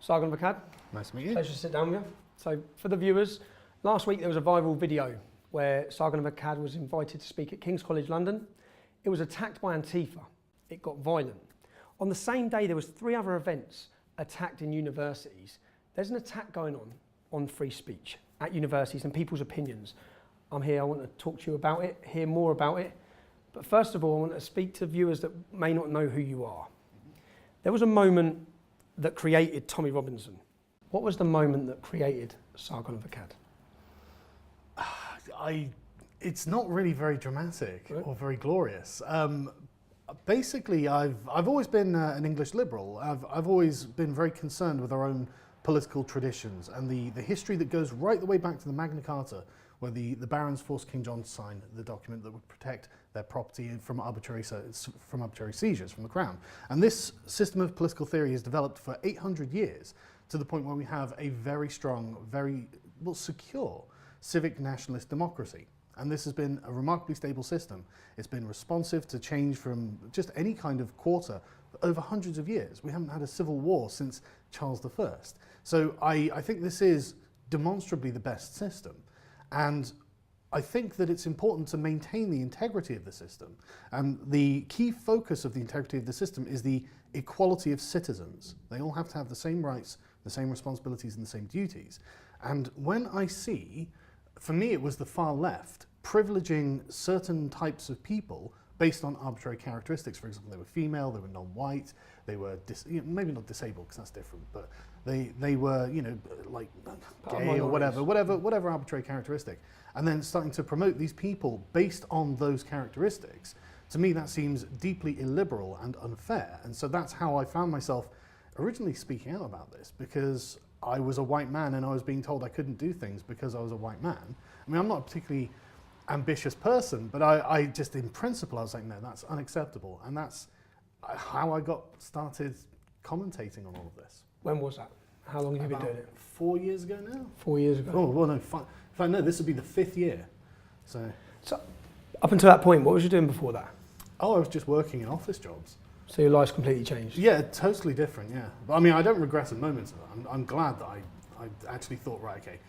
Sargon of Akkad. Nice to meet you. Pleasure to sit down with you. So for the viewers, last week there was a viral video where Sargon of Akkad was invited to speak at King's College London. It was attacked by Antifa. It got violent. On the same day there was 3 other events attacked in universities. There's an attack going on free speech at universities and people's opinions. I'm here, I want to talk to you about it, hear more about it. But first of all, I want to speak to viewers that may not know who you are. There was a moment that created Tommy Robinson. What was the moment that created Sargon of Akkad? It's not really very dramatic Right. or very glorious. Basically, I've always been an English liberal. I've always been very concerned with our own political traditions and the history that goes right the way back to the Magna Carta, where the barons forced King John to sign the document that would protect their property from arbitrary seizures from the crown. And this system of political theory has developed for 800 years to the point where we have a very strong, very secure civic nationalist democracy. And this has been a remarkably stable system. It's been responsive to change from just any kind of quarter over hundreds of years. We haven't had a civil war since Charles I. So I think this is demonstrably the best system. And I think that it's important to maintain the integrity of the system. And the key focus of the integrity of the system is the equality of citizens. They all have to have the same rights, the same responsibilities and the same duties. And when I see, for me it was the far left, privileging certain types of people based on arbitrary characteristics. For example, they were female, they were non-white, they were maybe not disabled because that's different, but they were, like gay or whatever arbitrary characteristic. And then starting to promote these people based on those characteristics, to me that seems deeply illiberal and unfair. And so that's how I found myself originally speaking out about this, because I was a white man and I was being told I couldn't do things because I was a white man. I mean, I'm not a particularly ambitious person, but I just in principle I was like, no, that's unacceptable. And that's how I got started commentating on all of this. When was that? How long have you been doing it? 4 years ago now. 4 years ago. Oh, well, no, if I know, this would be the 5th year. So up until that point, what was you doing before that? Oh, I was just working in office jobs. So your life's completely changed? Yeah, totally different, yeah. But I mean, I don't regret a moment of it. I'm glad that I actually thought, right, okay.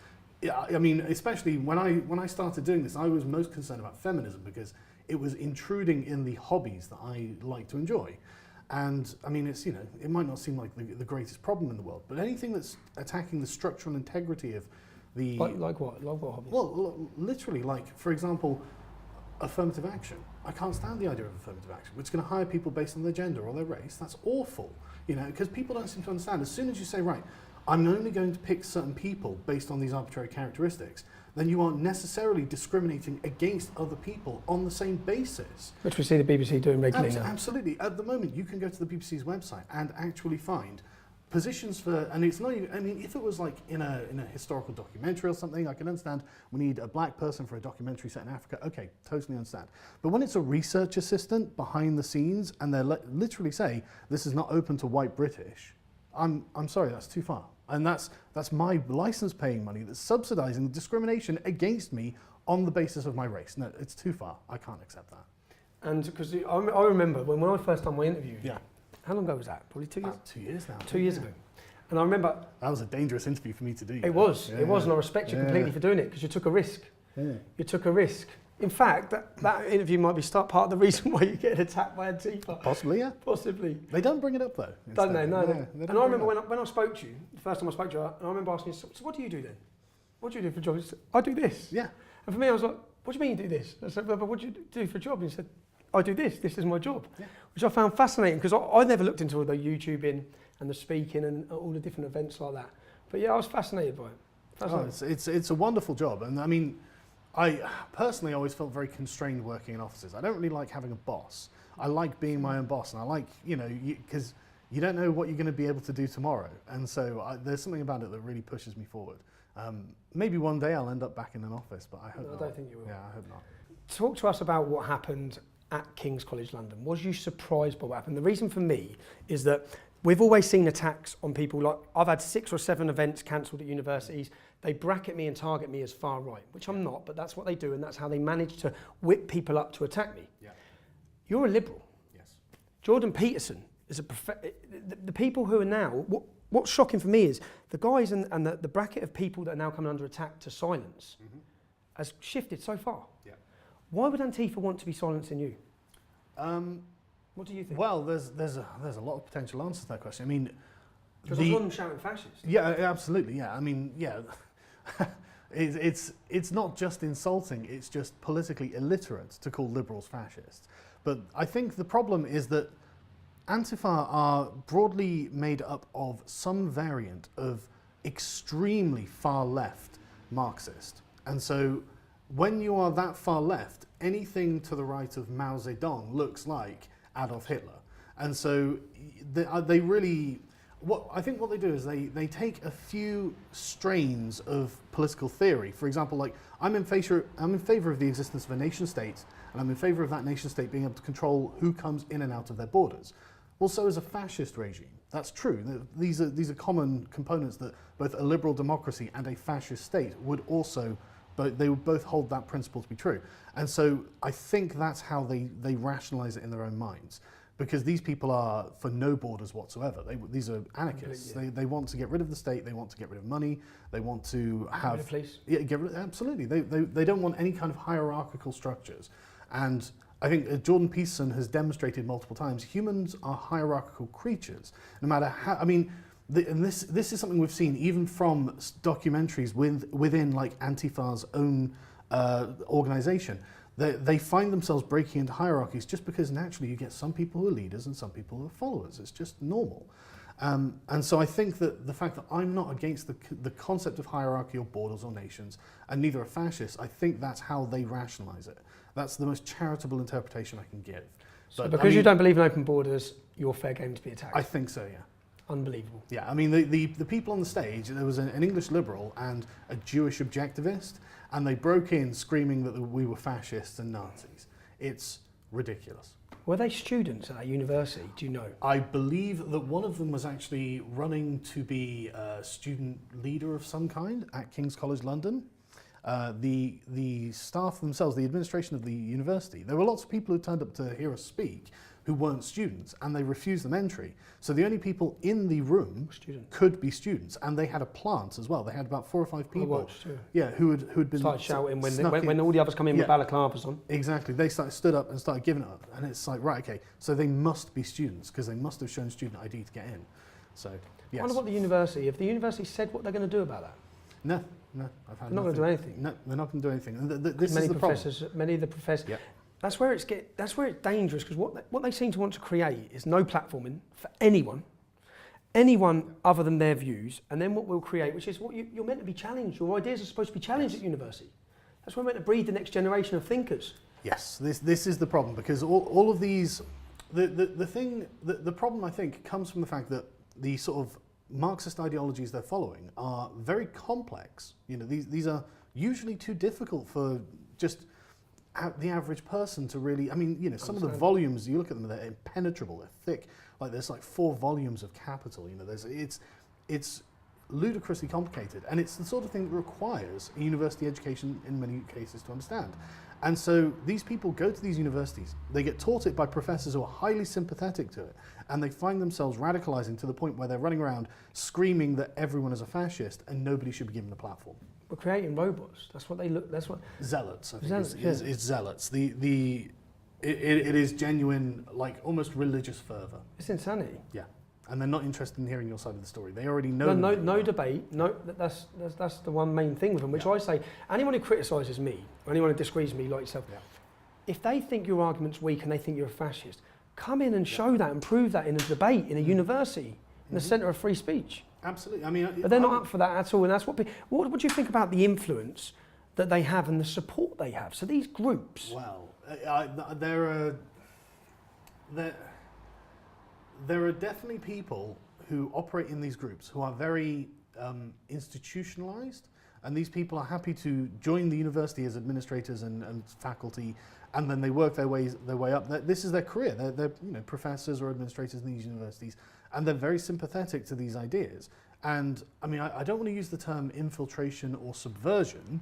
Yeah, I mean, especially when I started doing this, I was most concerned about feminism because it was intruding in the hobbies that I like to enjoy. And I mean, it's, it might not seem like the greatest problem in the world, but anything that's attacking the structural integrity of the... Like what? Like what hobbies? Well, literally, like, for example, affirmative action. I can't stand the idea of affirmative action, which is going to hire people based on their gender or their race. That's awful, because people don't seem to understand. As soon as you say, right, I'm only going to pick certain people based on these arbitrary characteristics, then you aren't necessarily discriminating against other people on the same basis. Which we see the BBC doing regularly now. Absolutely. At the moment, you can go to the BBC's website and actually find positions for, and it's not even, I mean, if it was like in a historical documentary or something, I can understand we need a black person for a documentary set in Africa. Okay, totally understand. But when it's a research assistant behind the scenes and they literally say, this is not open to white British, I'm sorry, that's too far. And that's my license paying money that's subsidizing discrimination against me on the basis of my race. No, it's too far. I can't accept that. And because I remember when I first done my interview, yeah. How long ago was that? Probably 2 years? About 2 years now. 2 years ago. And I remember... That was a dangerous interview for me to do. It was, and I respect you completely for doing it, because you took a risk. Yeah. You took a risk. In fact, that interview might be part of the reason why you get attacked by Antifa. Possibly, yeah. Possibly. They don't bring it up though. Don't they? No. Yeah, and I remember when I spoke to you, the first time I spoke to you, and I remember asking you, so what do you do then? What do you do for a job? He said, I do this. Yeah. And for me, I was like, what do you mean you do this? I said, but what do you do for a job? And he said, I do this. This is my job. Yeah. Which I found fascinating, because I never looked into all the YouTubing and the speaking and all the different events like that. But yeah, I was fascinated by it. It's a wonderful job. And I mean, I personally always felt very constrained working in offices. I don't really like having a boss. I like being my own boss, and I like, because you don't know what you're going to be able to do tomorrow. And so there's something about it that really pushes me forward. Maybe one day I'll end up back in an office, but I hope not. I don't think you will. Yeah, I hope not. Talk to us about what happened at King's College London. Was you surprised by what happened? The reason for me is that we've always seen attacks on people. Like, I've had 6 or 7 events cancelled at universities. They bracket me and target me as far right, which I'm not, but that's what they do, and that's how they manage to whip people up to attack me. Yeah. You're a liberal. Yes. Jordan Peterson is the people who are now, what's shocking for me is the guys and the bracket of people that are now coming under attack to silence has shifted so far. Yeah. Why would Antifa want to be silencing you? What do you think? Well, there's a lot of potential answers to that question. I mean, Because I saw them shouting fascist. Yeah, absolutely. Yeah, I mean, yeah, it's not just insulting; it's just politically illiterate to call liberals fascists. But I think the problem is that Antifa are broadly made up of some variant of extremely far left Marxist, and so when you are that far left, anything to the right of Mao Zedong looks like Adolf Hitler, and so they really. I think what they do is they take a few strains of political theory. For example, like I'm in favor of the existence of a nation state, and I'm in favor of that nation state being able to control who comes in and out of their borders. Well, so is a fascist regime. That's true. These are common components that both a liberal democracy and a fascist state would also, but they would both hold that principle to be true. And so I think that's how they rationalize it in their own minds. Because these people are for no borders whatsoever. These are anarchists. Yeah. They want to get rid of the state. They want to get rid of money. They want to have... Get rid of police. Yeah, absolutely. They don't want any kind of hierarchical structures. And I think Jordan Peterson has demonstrated multiple times, humans are hierarchical creatures. No matter how... I mean, and this is something we've seen even from documentaries within like Antifa's own organization. They find themselves breaking into hierarchies just because naturally you get some people who are leaders and some people who are followers. It's just normal. And so I think that the fact that I'm not against the concept of hierarchy or borders or nations, and neither are fascists, I think that's how they rationalize it. That's the most charitable interpretation I can give. So but because you don't believe in open borders, you're fair game to be attacked? I think so, yeah. Unbelievable. Yeah, I mean, the people on the stage, there was an English liberal and a Jewish objectivist, and they broke in screaming that we were fascists and Nazis. It's ridiculous. Were they students at that university? Do you know? I believe that one of them was actually running to be a student leader of some kind at King's College London. The staff themselves, the administration of the university, there were lots of people who turned up to hear us speak who weren't students, and they refused them entry. So the only people in the room could be students, and they had a plant as well. They had about 4 or 5 people. Who had been started shouting when all the others come in with balaclavas on. Exactly. They stood up and started giving it up, and it's like, right, okay, so they must be students because they must have shown student ID to get in. So yes. I wonder what the university. If the university said what they're going to do about that. No. I've had they're not going to do anything. No, they're not going to do anything. And this is the problem. Many of the professors. Yep. That's where it's dangerous, because what they seem to want to create is no platforming for anyone other than their views, and then what we'll create, which is what you're meant to be challenged. Your ideas are supposed to be challenged at university. That's where we're meant to breed the next generation of thinkers. Yes, this is the problem, because all of these, the problem I think comes from the fact that the sort of Marxist ideologies they're following are very complex. You know, these are usually too difficult for just the average person to really, I mean, you know, some of the volumes, you look at them, they're impenetrable, they're thick, like there's like 4 volumes of Capital, you know, it's ludicrously complicated, and it's the sort of thing that requires a university education in many cases to understand. And so these people go to these universities, they get taught it by professors who are highly sympathetic to it, and they find themselves radicalizing to the point where they're running around screaming that everyone is a fascist and nobody should be given a platform. We're creating robots. That's what they look. That's what zealots. I think zealots, it's zealots. It is genuine, like almost religious fervor. It's insanity. Yeah, and they're not interested in hearing your side of the story. They already know. No debate. No, that's the one main thing with them. Which I say, anyone who criticises me, or anyone who disagrees with me like yourself, if they think your argument's weak and they think you're a fascist, come in and show that and prove that in a debate in a university, in the centre of free speech. Absolutely. I mean, but they're not up for that at all, and that's what do you think about the influence that they have and the support they have? So these groups. Well, there are definitely people who operate in these groups who are very institutionalized, and these people are happy to join the university as administrators and faculty, and then they work their way up. This is their career. They're professors or administrators in these universities, and they're very sympathetic to these ideas. And I mean, I don't want to use the term infiltration or subversion,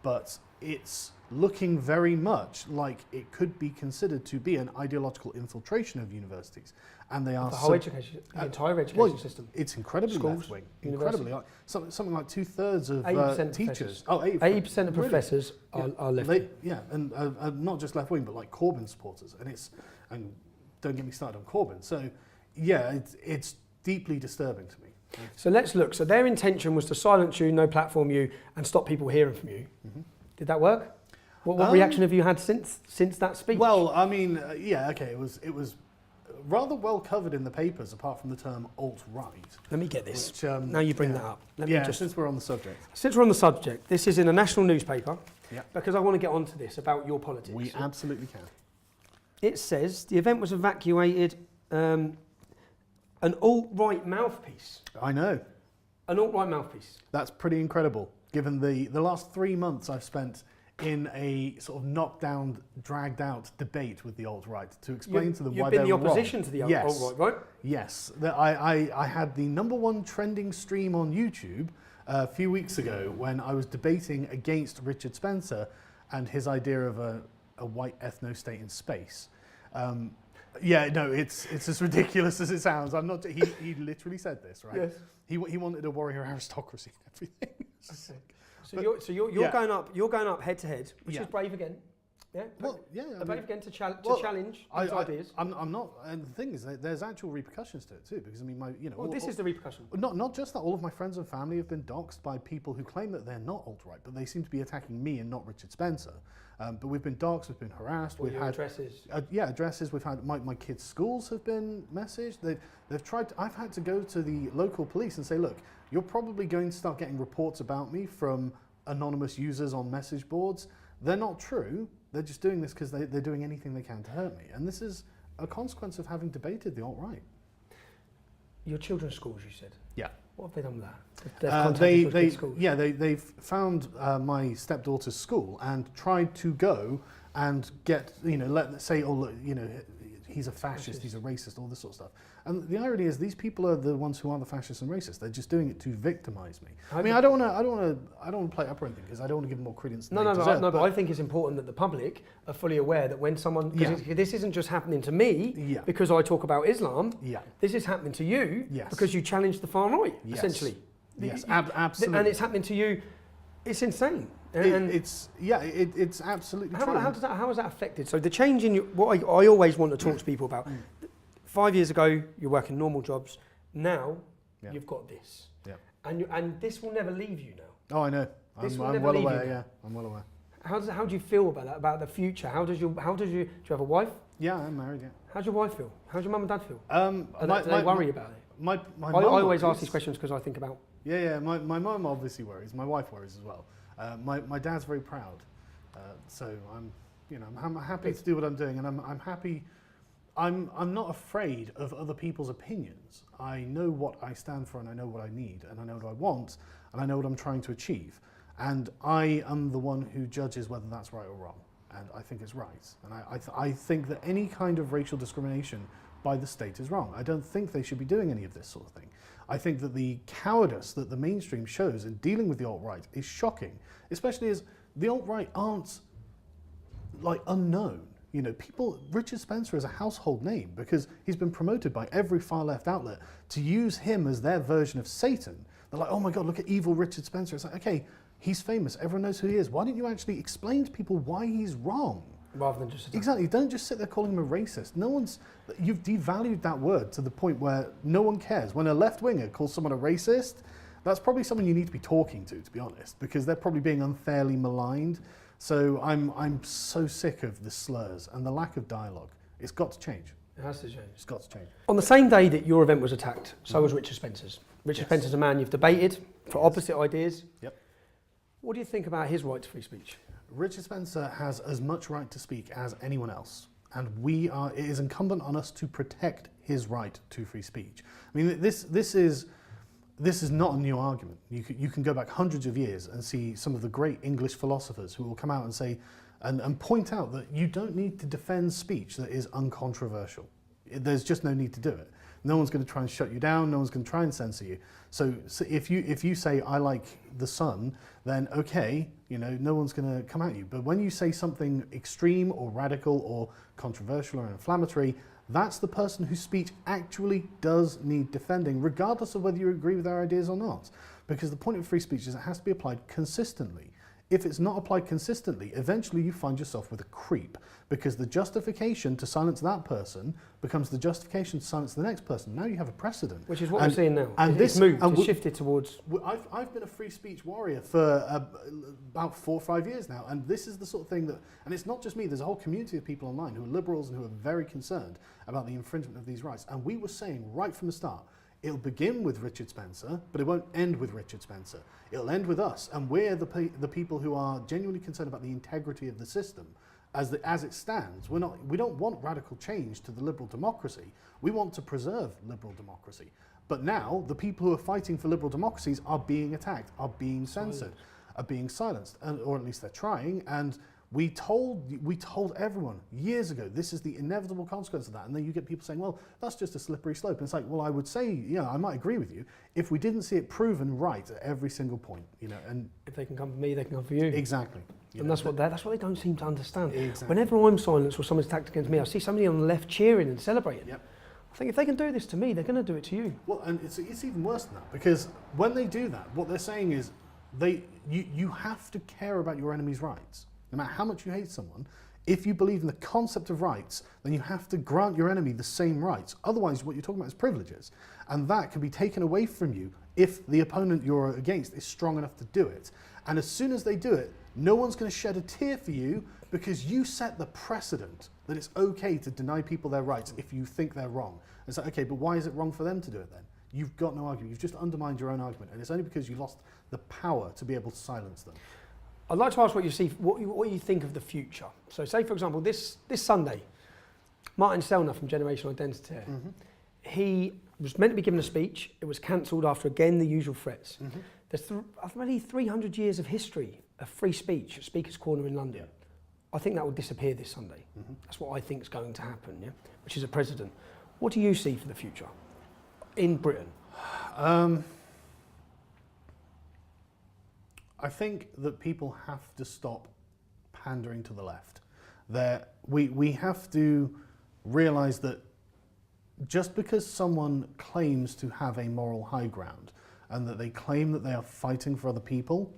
but it's looking very much like it could be considered to be an ideological infiltration of universities, and they are The whole education, the entire education system. It's incredibly Schools, left-wing, incredibly. Something like 2/3 of 80% teachers. professors. 80% of professors are left. And not just left-wing, but like Corbyn supporters, and don't get me started on Corbyn. So, yeah, it's deeply disturbing to me. So let's look. So their intention was to silence you, no platform you, and stop people hearing from you. Mm-hmm. Did that work? What reaction have you had since that speech? Well, I mean, it was rather well covered in the papers, apart from the term alt-right. Let me get this. Which, now you bring that up. Since we're on the subject. Since we're on the subject, this is in a national newspaper, Yeah. because I want to get onto this about your politics. We absolutely can. It says the event was evacuated, an alt-right mouthpiece. I know. An alt-right mouthpiece. That's pretty incredible, given the last 3 months I've spent in a sort of knockdown, dragged out debate with the alt-right to explain to them why they're wrong. You've been the opposition to the alt-right, right? Yes. I had the #1 trending stream on YouTube a few weeks ago when I was debating against Richard Spencer and his idea of a white ethno-state in space. It's as ridiculous as it sounds. I'm not. He literally said this, right? Yes. He wanted a warrior aristocracy and everything. Okay. So you're going up. You're going up head to head, which is brave again. Yeah. Well, brave again to challenge these ideas. I'm not. And the thing is, there's actual repercussions to it too, because I mean, this is the repercussion. Not just that. All of my friends and family have been doxxed by people who claim that they're not alt-right, but they seem to be attacking me and not Richard Spencer. But we've been doxxed, we've been harassed. We've had addresses. Addresses. We've had my kids' schools have been messaged. They've tried. I've had to go to the local police and say, look, you're probably going to start getting reports about me from anonymous users on message boards. They're not true. They're just doing this because they're doing anything they can to hurt me. And this is a consequence of having debated the alt-right. Your children's schools, you said? Yeah. What have they done with that? They've found my stepdaughter's school and tried to go and get, let's say, he's a fascist, he's a racist, all this sort of stuff. And the irony is, these people are the ones who are the fascists and racists. They're just doing it to victimise me. I don't want to play up or anything, because I don't want to give them more credence than they deserve. But I think it's important that the public are fully aware that when someone, this isn't just happening to me because I talk about Islam. Yeah. This is happening to you because you challenge the far right, essentially. Yes, absolutely. And it's happening to you. It's insane. It's absolutely true. How has that affected? So the change in what I always want to talk to people about. 5 years ago, you're working normal jobs. Now, you've got this. Yeah. And this will never leave you now. Oh, I know. I'm well aware. Yeah, I'm well aware. How do you feel about that? About the future? Do you have a wife? Yeah, I'm married. Yeah. How's your wife feel? How's your mum and dad feel? Do they worry about it? I always ask these questions because I think about. Yeah. My mum obviously worries. My wife worries as well. My dad's very proud. So I'm happy to do what I'm doing, and I'm happy. I'm not afraid of other people's opinions. I know what I stand for, and I know what I need, and I know what I want, and I know what I'm trying to achieve. And I am the one who judges whether that's right or wrong. And I think it's right. And I think that any kind of racial discrimination by the state is wrong. I don't think they should be doing any of this sort of thing. I think that the cowardice that the mainstream shows in dealing with the alt-right is shocking, especially as the alt-right aren't unknown. Richard Spencer is a household name because he's been promoted by every far-left outlet to use him as their version of Satan. They're like, oh my God, look at evil Richard Spencer. It's like, okay, he's famous. Everyone knows who he is. Why don't you actually explain to people why he's wrong? Rather than just... Exactly. Don't just sit there calling him a racist. You've devalued that word to the point where no one cares. When a left-winger calls someone a racist, that's probably someone you need to be talking to be honest, because they're probably being unfairly maligned. So I'm so sick of the slurs and the lack of dialogue. It's got to change. It has to change. It's got to change. On the same day that your event was attacked, so was Richard Spencer's. Richard Spencer's a man you've debated for opposite ideas. Yep. What do you think about his right to free speech? Richard Spencer has as much right to speak as anyone else. And it is incumbent on us to protect his right to free speech. I mean, this is not a new argument. You can go back hundreds of years and see some of the great English philosophers who will come out and say, and point out that you don't need to defend speech that is uncontroversial. There's just no need to do it. No one's going to try and shut you down. No one's going to try and censor you. So if you say I like the sun, then okay, no one's going to come at you. But when you say something extreme or radical or controversial or inflammatory, that's the person whose speech actually does need defending, regardless of whether you agree with their ideas or not. Because the point of free speech is it has to be applied consistently. If it's not applied consistently, eventually you find yourself with a creep, because the justification to silence that person becomes the justification to silence the next person. Now you have a precedent. Which is what we're seeing now. And it's moved, it's shifted towards... I've been a free speech warrior for about 4 or 5 years now, and this is the sort of thing that, and it's not just me, there's a whole community of people online who are liberals and who are very concerned about the infringement of these rights. And we were saying right from the start, it'll begin with Richard Spencer, but it won't end with Richard Spencer. It'll end with us, and we're the people who are genuinely concerned about the integrity of the system as it stands. We don't want radical change to the liberal democracy. We want to preserve liberal democracy. But now the people who are fighting for liberal democracies are being attacked, are being censored, are being silenced, or at least they're trying. And we told everyone years ago, this is the inevitable consequence of that. And then you get people saying, well, that's just a slippery slope. And it's like, well, I would say, I might agree with you if we didn't see it proven right at every single point, and if they can come for me, they can come for you. Exactly. And that's what they don't seem to understand. Exactly. Whenever I'm silenced or someone's attacked against me, I see somebody on the left cheering and celebrating. Yep. I think if they can do this to me, they're going to do it to you. Well, and it's even worse than that, because when they do that, what they're saying is you have to care about your enemy's rights. No matter how much you hate someone, if you believe in the concept of rights, then you have to grant your enemy the same rights. Otherwise, what you're talking about is privileges. And that can be taken away from you if the opponent you're against is strong enough to do it. And as soon as they do it, no one's going to shed a tear for you, because you set the precedent that it's okay to deny people their rights if you think they're wrong. It's like, okay, but why is it wrong for them to do it then? You've got no argument. You've just undermined your own argument. And it's only because you lost the power to be able to silence them. I'd like to ask what you think of the future. So say, for example, this Sunday, Martin Sellner from Generational Identity, he was meant to be given a speech. It was cancelled after, again, the usual threats. There's already 300 years of history of free speech at Speaker's Corner in London. I think that will disappear this Sunday. That's what I think is going to happen, which is a president. What do you see for the future in Britain? I think that people have to stop pandering to the left. We have to realise that just because someone claims to have a moral high ground and that they claim that they are fighting for other people,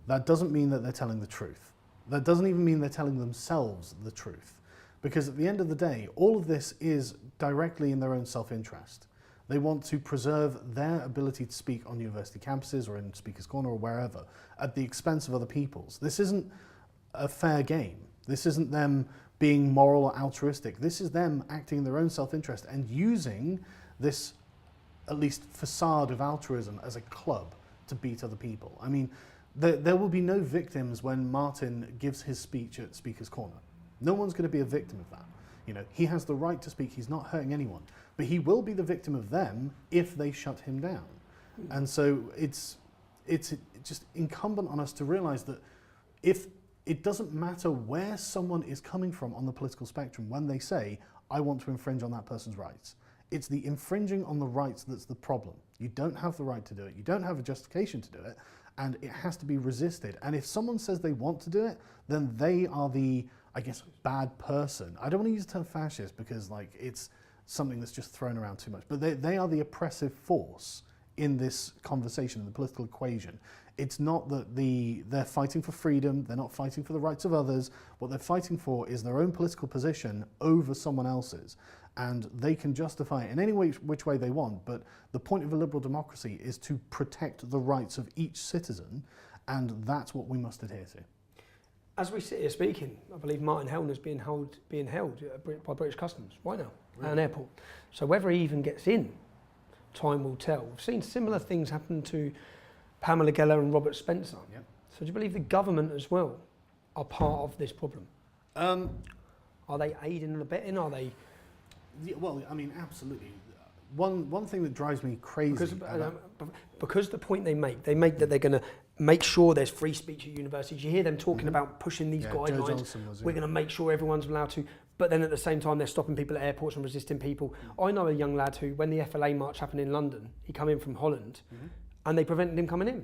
that doesn't mean that they're telling the truth. That doesn't even mean they're telling themselves the truth. Because at the end of the day, all of this is directly in their own self-interest. They want to preserve their ability to speak on university campuses or in Speaker's Corner or wherever at the expense of other people's. This isn't a fair game. This isn't them being moral or altruistic. This is them acting in their own self-interest and using this, at least, facade of altruism as a club to beat other people. I mean, there will be no victims when Martin gives his speech at Speaker's Corner. No one's going to be a victim of that. He has the right to speak. He's not hurting anyone. But he will be the victim of them if they shut him down. And so it's just incumbent on us to realise that if it doesn't matter where someone is coming from on the political spectrum when they say, I want to infringe on that person's rights, it's the infringing on the rights that's the problem. You don't have the right to do it. You don't have a justification to do it. And it has to be resisted. And if someone says they want to do it, then they are the, I guess, bad person. I don't want to use the term fascist because it's something that's just thrown around too much. But they are the oppressive force in this conversation, in the political equation. It's not that they're fighting for freedom, they're not fighting for the rights of others. What they're fighting for is their own political position over someone else's. And they can justify it in any which way they want, but the point of a liberal democracy is to protect the rights of each citizen, and that's what we must adhere to. As we sit here speaking, I believe Martin Hellner's being held by British Customs right now at an airport. So whether he even gets in, time will tell. We've seen similar things happen to Pamela Geller and Robert Spencer. Yep. So do you believe the government as well are part of this problem? Are they aiding and abetting? Are they? Yeah, well, I mean, absolutely. One thing that drives me crazy because the point they make that they're going to make sure there's free speech at universities. You hear them talking about pushing these guidelines. We're going to make sure everyone's allowed to but then at the same time they're stopping people at airports and resisting people. I know a young lad who, when the FLA march happened in London, he came in from Holland and they prevented him coming in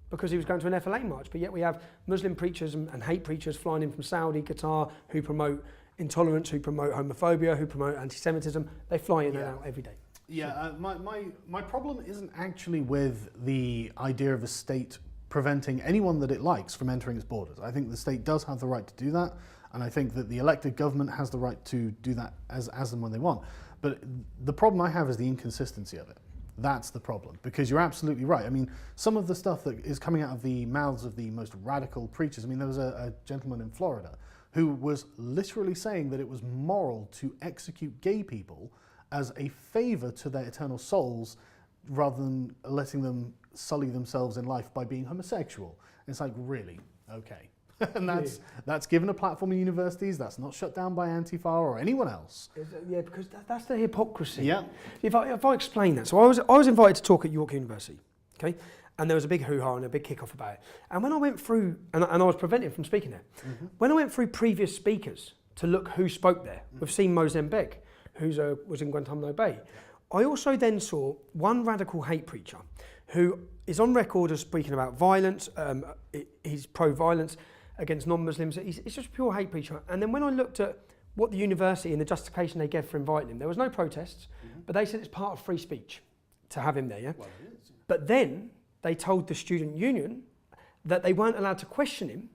because he was going to an FLA march. But yet we have Muslim preachers and hate preachers flying in from Saudi, Qatar, who promote intolerance, who promote homophobia, who promote anti-Semitism. They fly in and out every day. Yeah, my problem isn't actually with the idea of a state preventing anyone that it likes from entering its borders. I think the state does have the right to do that, and I think that the elected government has the right to do that as and when they want. But the problem I have is the inconsistency of it. That's the problem, because you're absolutely right. I mean, some of the stuff that is coming out of the mouths of the most radical preachers, I mean, there was a gentleman in Florida who was literally saying that it was moral to execute gay people as a favour to their eternal souls rather than letting them sully themselves in life by being homosexual. It's like, really? Okay. And that's given a platform in universities, that's not shut down by Antifa or anyone else. Yeah, because that's the hypocrisy. Yeah. If I explain that, so I was invited to talk at York University, okay? And there was a big hoo-ha and a big kick-off about it. And when I went through, and I was prevented from speaking there, when I went through previous speakers to look who spoke there, we've seen Mozambique, who was in Guantanamo Bay. I also then saw one radical hate preacher who is on record as speaking about violence, he's pro-violence against non-Muslims, he's just a pure hate preacher. And then when I looked at what the university and the justification they gave for inviting him, there was no protests, but they said it's part of free speech to have him there, yeah? Well, it is. But then they told the student union that they weren't allowed to question him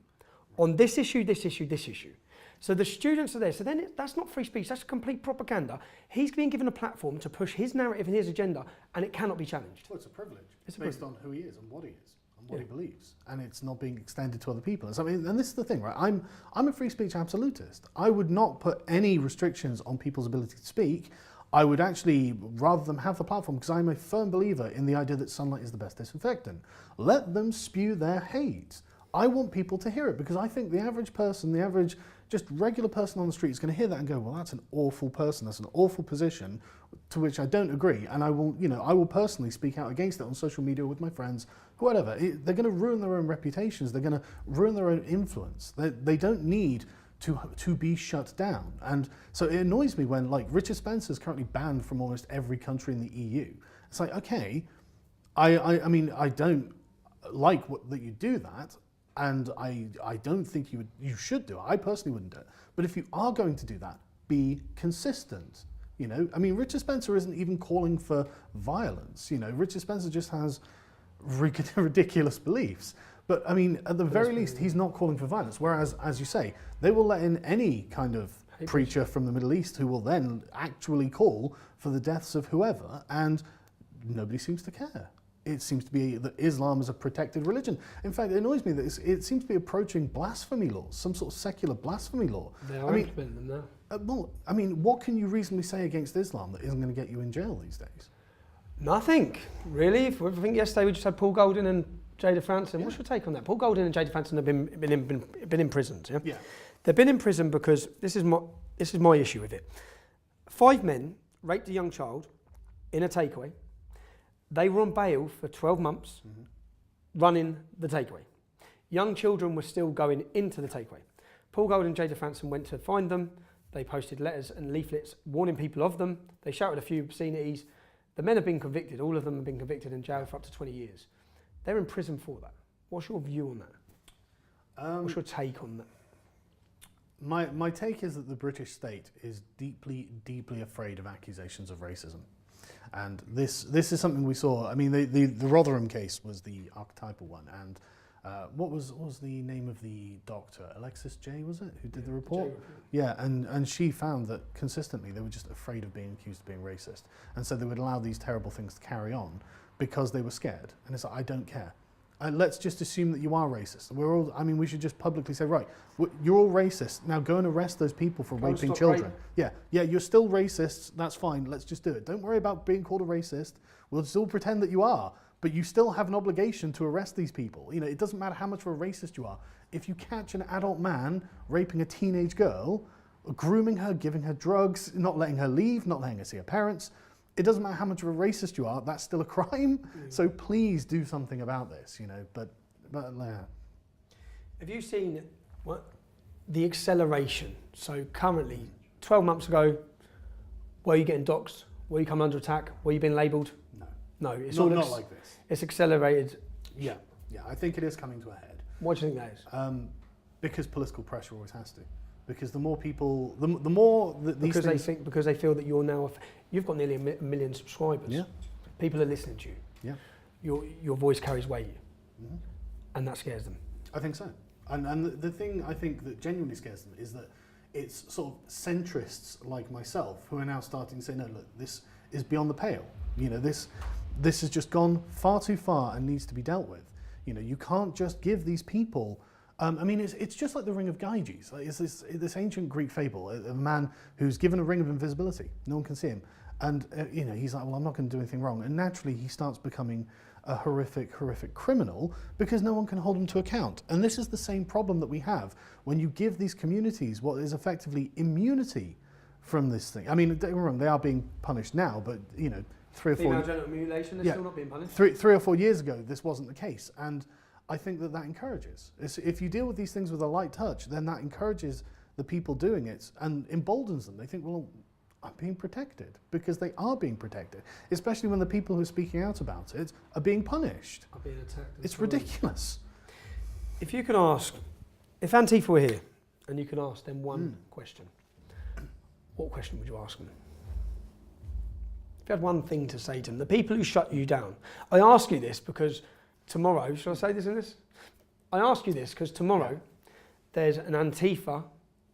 on this issue, this issue, this issue. So the students are there. So then that's not free speech, that's complete propaganda. He's being given a platform to push his narrative and his agenda, and it cannot be challenged. Well, it's a privilege. It's based on who he is and what he is and what he believes. And it's not being extended to other people. So, I mean, and this is the thing, right? I'm a free speech absolutist. I would not put any restrictions on people's ability to speak. I would actually rather them have the platform, because I'm a firm believer in the idea that sunlight is the best disinfectant. Let them spew their hate. I want people to hear it, because I think the average person, the average just regular person on the street is going to hear that and go, well, that's an awful person, that's an awful position, to which I don't agree. And I will personally speak out against it on social media with my friends, whatever. They're going to ruin their own reputations. They're going to ruin their own influence. They don't need to be shut down. And so it annoys me when, like, Richard Spencer is currently banned from almost every country in the EU. It's like, okay, I mean, I don't like that you do that. And I don't think you should do it. I personally wouldn't do it. But if you are going to do that, be consistent. You know, I mean, Richard Spencer isn't even calling for violence. You know, Richard Spencer just has ridiculous beliefs. But I mean, at the very least, he's not calling for violence. Whereas, as you say, they will let in any kind of preacher from the Middle East who will then actually call for the deaths of whoever, and nobody seems to care. It seems to be that Islam is a protected religion. In fact, it annoys me that it seems to be approaching blasphemy laws, some sort of secular blasphemy law. They are implementing them now. Well, I mean, what can you reasonably say against Islam that isn't going to get you in jail these days? Nothing, really. I think yesterday we just had Paul Golding and Jada Franson. What's your take on that? Paul Golding and Jada Franson have been imprisoned. Yeah? Yeah. They've been in prison because this is my issue with it. 5 men raped a young child in a takeaway. They were on bail for 12 months running the takeaway. Young children were still going into the takeaway. Paul Gold and Jada Franson went to find them. They posted letters and leaflets warning people of them. They shouted a few obscenities. The men have been convicted. All of them have been convicted and jailed for up to 20 years. They're in prison for that. What's your view on that? What's your take on that? My take is that the British state is deeply, deeply afraid of accusations of racism. And this is something we saw. I mean, the Rotherham case was the archetypal one. And what was the name of the doctor? Alexis J, was it, who did the report? Yeah, and she found that consistently they were just afraid of being accused of being racist. And so they would allow these terrible things to carry on because they were scared. And it's like, I don't care. Let's just assume that you are racist. We should just publicly say, right, you're all racist. Now go and arrest those people for raping children. Yeah, you're still racists. That's fine. Let's just do it. Don't worry about being called a racist. We'll still pretend that you are, but you still have an obligation to arrest these people. You know, it doesn't matter how much of a racist you are. If you catch an adult man raping a teenage girl, grooming her, giving her drugs, not letting her leave, not letting her see her parents, it doesn't matter how much of a racist you are, that's still a crime. So please do something about this, you know, but Have you seen the acceleration? So currently, 12 months ago, were you getting doxxed? Were you coming under attack? Were you being labelled? No. No, it's Not like this. It's accelerated. Yeah, I think it is coming to a head. Why do you think that is? Because political pressure always has to. Because the more people, the more that these things... Because they feel that you've got nearly a million subscribers. Yeah. People are listening to you. Yeah. Your voice carries weight. Mm-hmm. And that scares them. I think so. And the thing I think that genuinely scares them is that it's sort of centrists like myself who are now starting to say, no, look, this is beyond the pale. You know, this has just gone far too far and needs to be dealt with. You know, you can't just give these people... I mean, it's just like the Ring of Gyges. Like, it's this ancient Greek fable, a man who's given a ring of invisibility. No one can see him. And, you know, he's like, well, I'm not going to do anything wrong. And naturally, he starts becoming a horrific criminal because no one can hold him to account. And this is the same problem that we have when you give these communities what is effectively immunity from this thing. I mean, don't get me wrong, they are being punished now, but, you know, 3 or 4... Female genital mutilation, they're still not being punished. 3 or 4 years ago, this wasn't the case. And I think that encourages. If you deal with these things with a light touch, then that encourages the people doing it and emboldens them. They think, well, I'm being protected, because they are being protected, especially when the people who are speaking out about it are being punished. Are being attacked. It's ridiculous. If you could ask, if Antifa were here, and you could ask them one question, what question would you ask them? If you had one thing to say to them, the people who shut you down. I ask you this because tomorrow, shall I say this in this? I ask you this because tomorrow there's an Antifa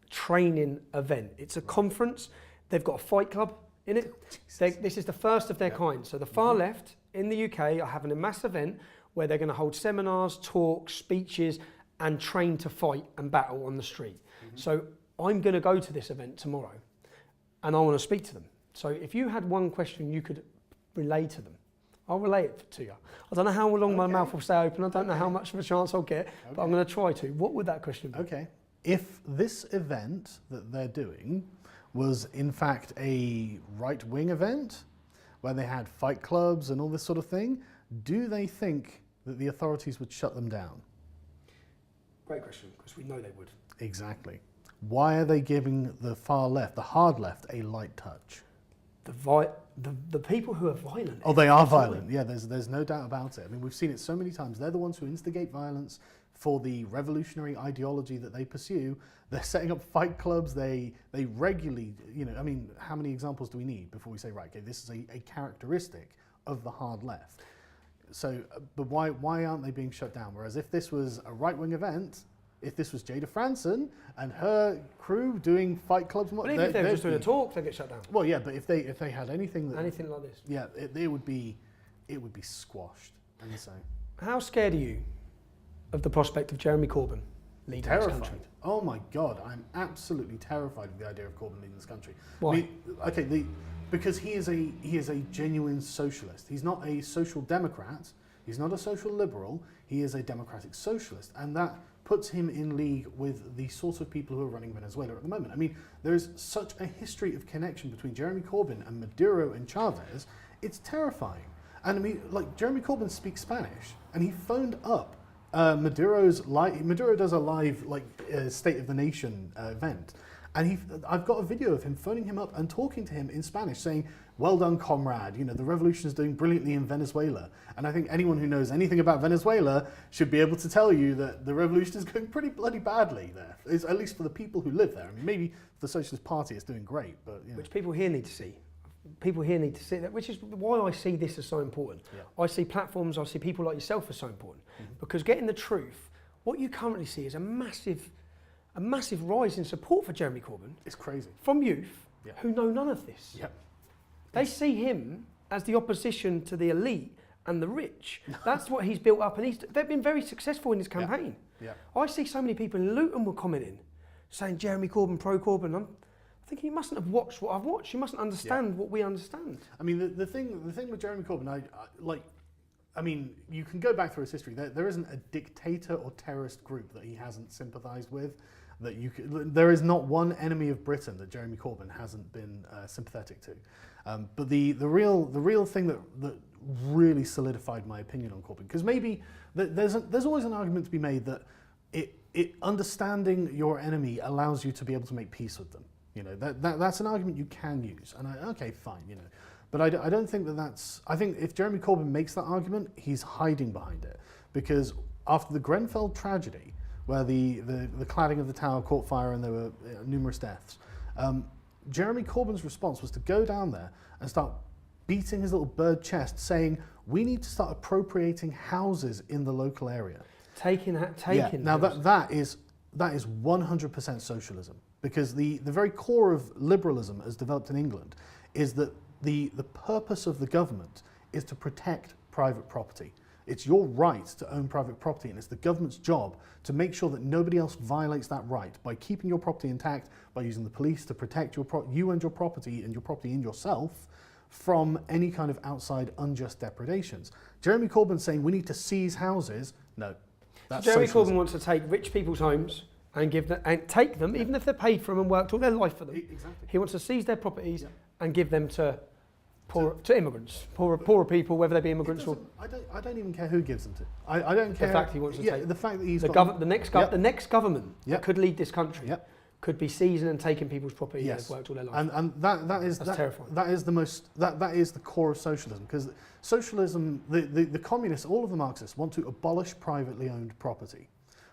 training event. It's a conference. They've got a fight club in it. This is the first of their kind. So the far left in the UK are having a mass event where they're going to hold seminars, talks, speeches, and train to fight and battle on the street. So I'm going to go to this event tomorrow, and I want to speak to them. So if you had one question you could relay to them, I'll relay it to you. I don't know how long my mouth will stay open. I don't know how much of a chance I'll get, but I'm going to try to. What would that question be? Okay. If this event that they're doing was in fact a right-wing event where they had fight clubs and all this sort of thing, do they think that the authorities would shut them down? Great question, because we know they would. Exactly. Why are they giving the far left, the hard left, a light touch? The people who are violent. Oh, they are violent. Yeah, there's no doubt about it. I mean, we've seen it so many times. They're the ones who instigate violence for the revolutionary ideology that they pursue. They're setting up fight clubs. They regularly, you know, I mean, how many examples do we need before we say, right, okay, this is a characteristic of the hard left? So, but why aren't they being shut down? Whereas if this was a right-wing event, if this was Jada Franson and her crew doing fight clubs, well, even if they were just doing a talk, they get shut down. Well, yeah, but if they had anything like this, yeah, it would be squashed. And so, how scared are you of the prospect of Jeremy Corbyn leading this country? Oh my God, I'm absolutely terrified of the idea of Corbyn leading this country. Why? I mean, okay, because he is a genuine socialist. He's not a social democrat. He's not a social liberal. He is a democratic socialist, and that puts him in league with the sort of people who are running Venezuela at the moment. I mean, there is such a history of connection between Jeremy Corbyn and Maduro and Chavez. It's terrifying. And I mean, like, Jeremy Corbyn speaks Spanish, and he phoned up Maduro does a live State of the Nation event, and I've got a video of him phoning him up and talking to him in Spanish, saying, "Well done, comrade. You know, the revolution is doing brilliantly in Venezuela." And I think anyone who knows anything about Venezuela should be able to tell you that the revolution is going pretty bloody badly there. It's, at least for the people who live there. I mean, maybe for the Socialist Party it's doing great, but you know. Which people here need to see. People here need to see that, which is why I see this as so important. Yeah. I see platforms, I see people like yourself as so important, because getting the truth, what you currently see is a massive rise in support for Jeremy Corbyn. It's crazy. From youth who know none of this. Yep. They see him as the opposition to the elite and the rich. That's what he's built up, and they've been very successful in his campaign. Yeah. I see so many people in Luton were commenting, saying Jeremy Corbyn, pro-Corbyn. I'm thinking, you mustn't have watched what I've watched. You mustn't understand what we understand. I mean, the thing with Jeremy Corbyn, I mean, you can go back through his history. There isn't a dictator or terrorist group that he hasn't sympathised with. There is not one enemy of Britain that Jeremy Corbyn hasn't been sympathetic to. But the real thing that really solidified my opinion on Corbyn, because maybe there's always an argument to be made that understanding your enemy allows you to be able to make peace with them. That's an argument you can use. And okay, fine, But I don't think that's... I think if Jeremy Corbyn makes that argument, he's hiding behind it. Because after the Grenfell tragedy, where the cladding of the tower caught fire and there were numerous deaths, Jeremy Corbyn's response was to go down there and start beating his little bird chest, saying, we need to start appropriating houses in the local area. Taking. Now that is 100% socialism, because the very core of liberalism as developed in England is that the purpose of the government is to protect private property. It's your right to own private property, and it's the government's job to make sure that nobody else violates that right by keeping your property intact, by using the police to protect you and your property in yourself from any kind of outside unjust depredations. Jeremy Corbyn saying we need to seize houses. No, that's Jeremy socialism. Corbyn wants to take rich people's homes and take them, even if they're paid for them and worked all their life for them. Exactly. He wants to seize their properties and give them to immigrants, poorer people, whether they be immigrants or. I don't even care who gives them to. I don't care. The fact he wants to take. The fact that he's the next government that could lead this country. Yep. Could be seizing and taking people's property and they've worked all their life. And that's terrifying. That is the core of socialism, because socialism, the communists, all of the Marxists want to abolish privately owned property.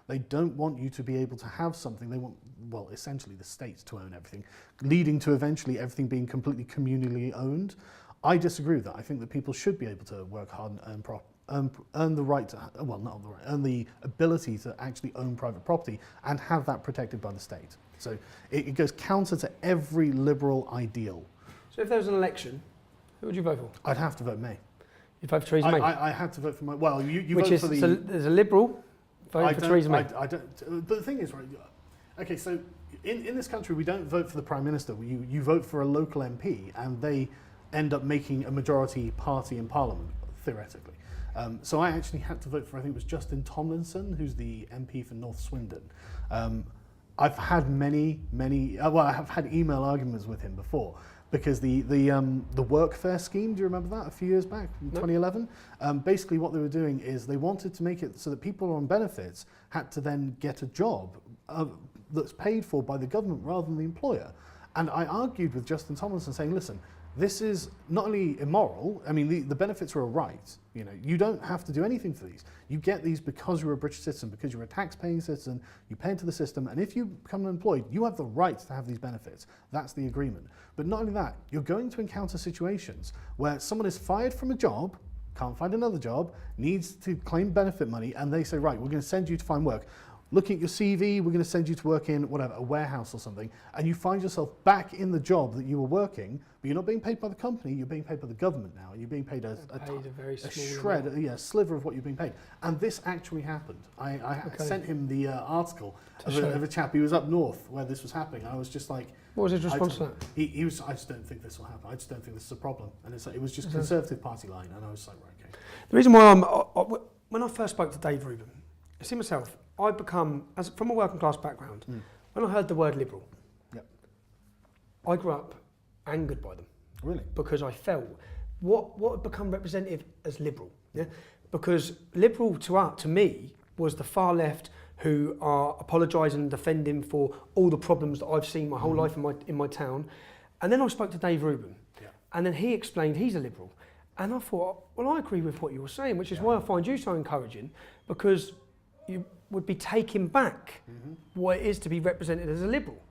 They don't want you to be able to have something. They want, well, essentially the state to own everything, leading to eventually everything being completely communally owned. I disagree with that. I think that people should be able to work hard and earn the right to, well, not the right, earn the ability to actually own private property and have that protected by the state. So it goes counter to every liberal ideal. So if there was an election, who would you vote for? I'd have to vote May. You'd vote for Theresa May? I had to vote for May. Well, you Which vote is, for the... so there's a Liberal voting for Theresa May. I don't, but the thing is, right, okay, so in this country, we don't vote for the Prime Minister. You vote for a local MP, and they end up making a majority party in Parliament, theoretically. So I actually had to vote for, I think it was Justin Tomlinson, who's the MP for North Swindon. I've had I have had email arguments with him before, because the workfare scheme, do you remember that a few years back, in 2011? Basically what they were doing is they wanted to make it so that people on benefits had to then get a job that's paid for by the government rather than the employer. And I argued with Justin Tomlinson saying, listen, this is not only immoral, I mean, the benefits are a right. You don't have to do anything for these. You get these because you're a British citizen, because you're a tax-paying citizen, you pay into the system, and if you become employed, you have the right to have these benefits. That's the agreement. But not only that, you're going to encounter situations where someone is fired from a job, can't find another job, needs to claim benefit money, and they say, right, we're going to send you to find work. Looking at your CV, we're going to send you to work in whatever, a warehouse or something, and you find yourself back in the job that you were working, but you're not being paid by the company, you're being paid by the government now. You're being paid a sliver of what you're being paid. And this actually happened. I sent him the article of a chap, he was up north where this was happening. I was just like... What was his response to that? He was, I just don't think this will happen. I just don't think this is a problem. And it was just Conservative Party line, and I was like, right, okay. The reason why when I first spoke to Dave Rubin, I see myself, I've become, from a working class background, when I heard the word liberal, I grew up angered by them. Really? Because I felt what had become represented as liberal. Yeah? Because liberal to me was the far left who are apologising and defending for all the problems that I've seen my whole life in my town. And then I spoke to Dave Rubin, and then he explained he's a liberal. And I thought, well, I agree with what you were saying, which is why I find you so encouraging, because you would be taking back what it is to be represented as a liberal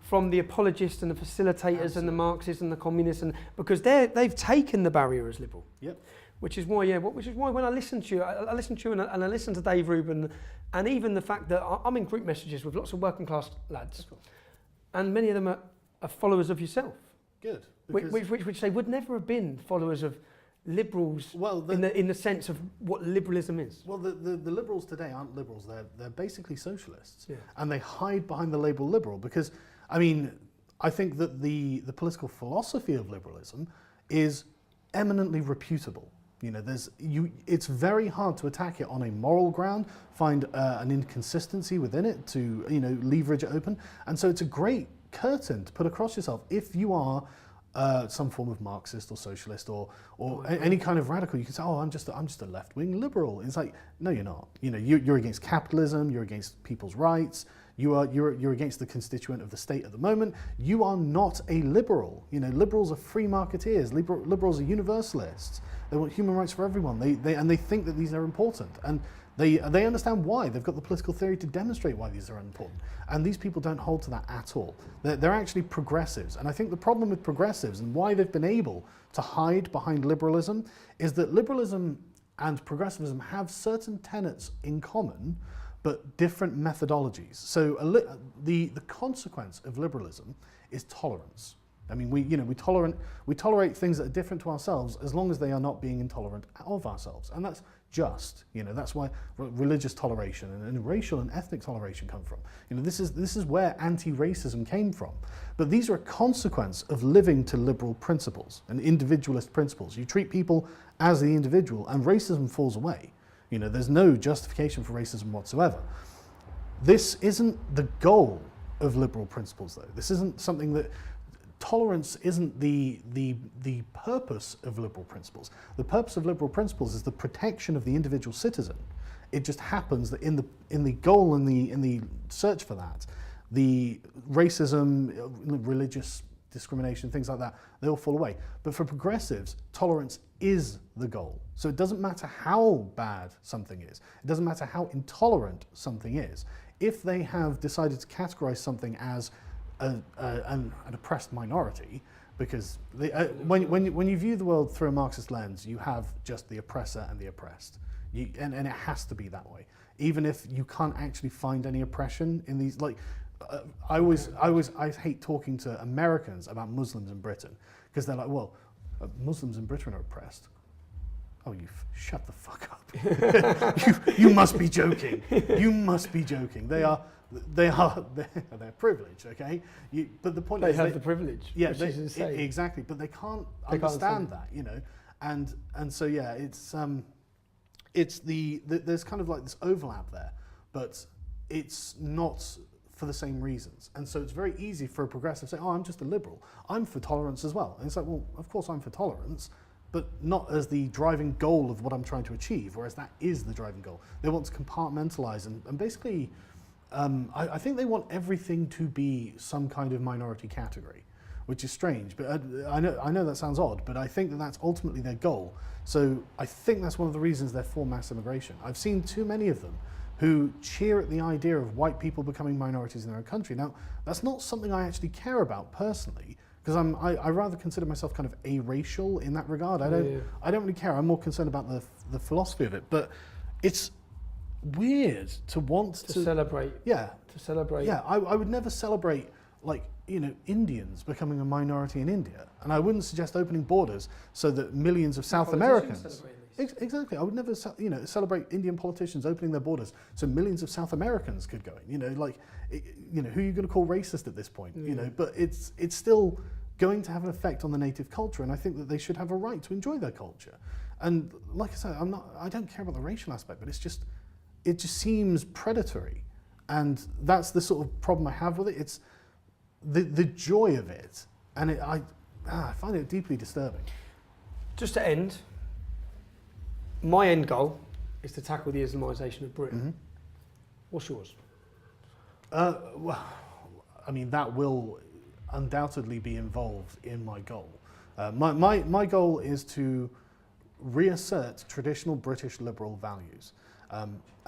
from the apologists and the facilitators and the Marxists and the communists, and because they've taken the barrier as liberal. Yep. Which is why when I listen to you, I listen to you and I listen to Dave Rubin, and even the fact that I'm in group messages with lots of working class lads, and many of them are followers of yourself. Good. Which they would never have been followers of liberals, in the sense of what liberalism is. Well, the liberals today aren't liberals. They're basically socialists, and they hide behind the label liberal because, I mean, I think that the political philosophy of liberalism is eminently reputable. It's very hard to attack it on a moral ground, find an inconsistency within it to leverage it open, and so it's a great curtain to put across yourself if you are some form of Marxist or socialist or any kind of radical. You can say, oh, I'm just a left-wing liberal. It's like, no, you're not. You're against capitalism. You're against people's rights. You're against the constituent of the state at the moment. You are not a liberal. You know, liberals are free marketeers. Liberals are universalists. They want human rights for everyone. They think that these are important, and they understand why. They've got the political theory to demonstrate why these are important. And these people don't hold to that at all. They're actually progressives. And I think the problem with progressives and why they've been able to hide behind liberalism is that liberalism and progressivism have certain tenets in common, but different methodologies. So the consequence of liberalism is tolerance. I mean, we tolerate things that are different to ourselves as long as they are not being intolerant of ourselves, and that's just. That's why religious toleration and racial and ethnic toleration come from. This is where anti-racism came from. But these are a consequence of living to liberal principles and individualist principles. You treat people as the individual, and racism falls away. There's no justification for racism whatsoever. This isn't the goal of liberal principles, though. This isn't something that. Tolerance isn't the purpose of liberal principles. The purpose of liberal principles is the protection of the individual citizen. It just happens that in the goal and in the search for that, the racism, religious discrimination, things like that, they all fall away. But for progressives, tolerance is the goal. So it doesn't matter how bad something is. It doesn't matter how intolerant something is. If they have decided to categorize something as an oppressed minority, because when you view the world through a Marxist lens, you have just the oppressor and the oppressed, and it has to be that way. Even if you can't actually find any oppression in these, I hate talking to Americans about Muslims in Britain, because they're like, well, Muslims in Britain are oppressed. Oh, shut the fuck up. you must be joking. You must be joking. They're privileged, okay? But the point is they have the privilege. Yeah, which is insane. Exactly. But they can't understand that, and so yeah, there's kind of like this overlap there, but it's not for the same reasons. And so it's very easy for a progressive to say, oh, I'm just a liberal. I'm for tolerance as well. And it's like, well, of course I'm for tolerance, but not as the driving goal of what I'm trying to achieve, whereas that is the driving goal. They want to compartmentalize and basically. I think they want everything to be some kind of minority category, which is strange. But I know that sounds odd, but I think that that's ultimately their goal. So I think that's one of the reasons they're for mass immigration. I've seen too many of them who cheer at the idea of white people becoming minorities in their own country. Now, that's not something I actually care about personally, because I rather consider myself kind of aracial in that regard. I don't really care. I'm more concerned about the philosophy of it. But it's weird to want to celebrate. Yeah. To celebrate. Yeah, I would never celebrate Indians becoming a minority in India, and I wouldn't suggest opening borders so that millions of South Americans. Exactly, I would never celebrate Indian politicians opening their borders so millions of South Americans could go in. Who are you going to call racist at this point? But it's still going to have an effect on the native culture, and I think that they should have a right to enjoy their culture. And like I said, I don't care about the racial aspect, but it just seems predatory, and that's the sort of problem I have with it. It's the joy of it, and I find it deeply disturbing. Just to end, my end goal is to tackle the Islamisation of Britain. Mm-hmm. What's yours? Well, I mean, that will undoubtedly be involved in my goal. My goal is to reassert traditional British liberal values.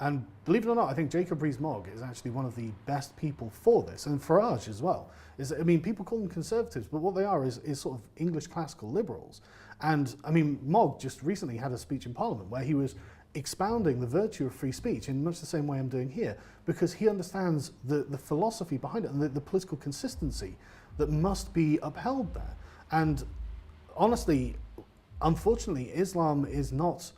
And believe it or not, I think Jacob Rees-Mogg is actually one of the best people for this, and Farage as well. People call them conservatives, but what they are is sort of English classical liberals. And I mean, Mogg just recently had a speech in Parliament where he was expounding the virtue of free speech in much the same way I'm doing here, because he understands the philosophy behind it and the political consistency that must be upheld there. And honestly, unfortunately, Islam is not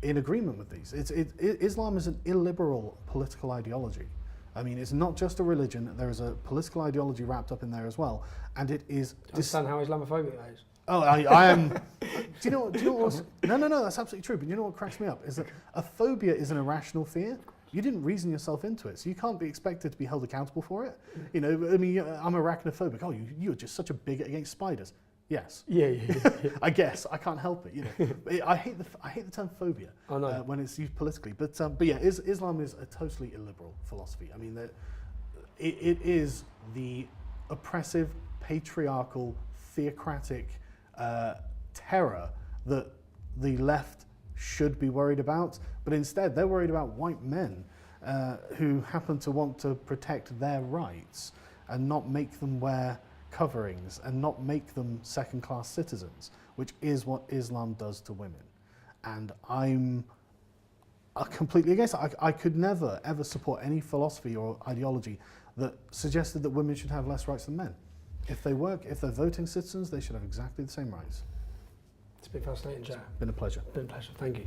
in agreement with these. Islam is an illiberal political ideology. I mean, it's not just a religion, there is a political ideology wrapped up in there as well, and it is... Do you understand how Islamophobic that is? Oh, I am... Do you know what... No, that's absolutely true, but you know what cracks me up? Is that a phobia is an irrational fear. You didn't reason yourself into it, so you can't be expected to be held accountable for it. I'm arachnophobic. Oh, you're just such a bigot against spiders. Yes. Yeah. I guess I can't help it. I hate the term phobia when it's used politically. But yeah, Islam is a totally illiberal philosophy. I mean, it is the oppressive, patriarchal, theocratic terror that the left should be worried about, but instead they're worried about white men who happen to want to protect their rights and not make them wear coverings and not make them second-class citizens, which is what Islam does to women. And I'm completely against it. I could never, ever support any philosophy or ideology that suggested that women should have less rights than men. If they work, if they're voting citizens, they should have exactly the same rights. It's been fascinating, Joe. Been a pleasure. Been a pleasure. Thank you.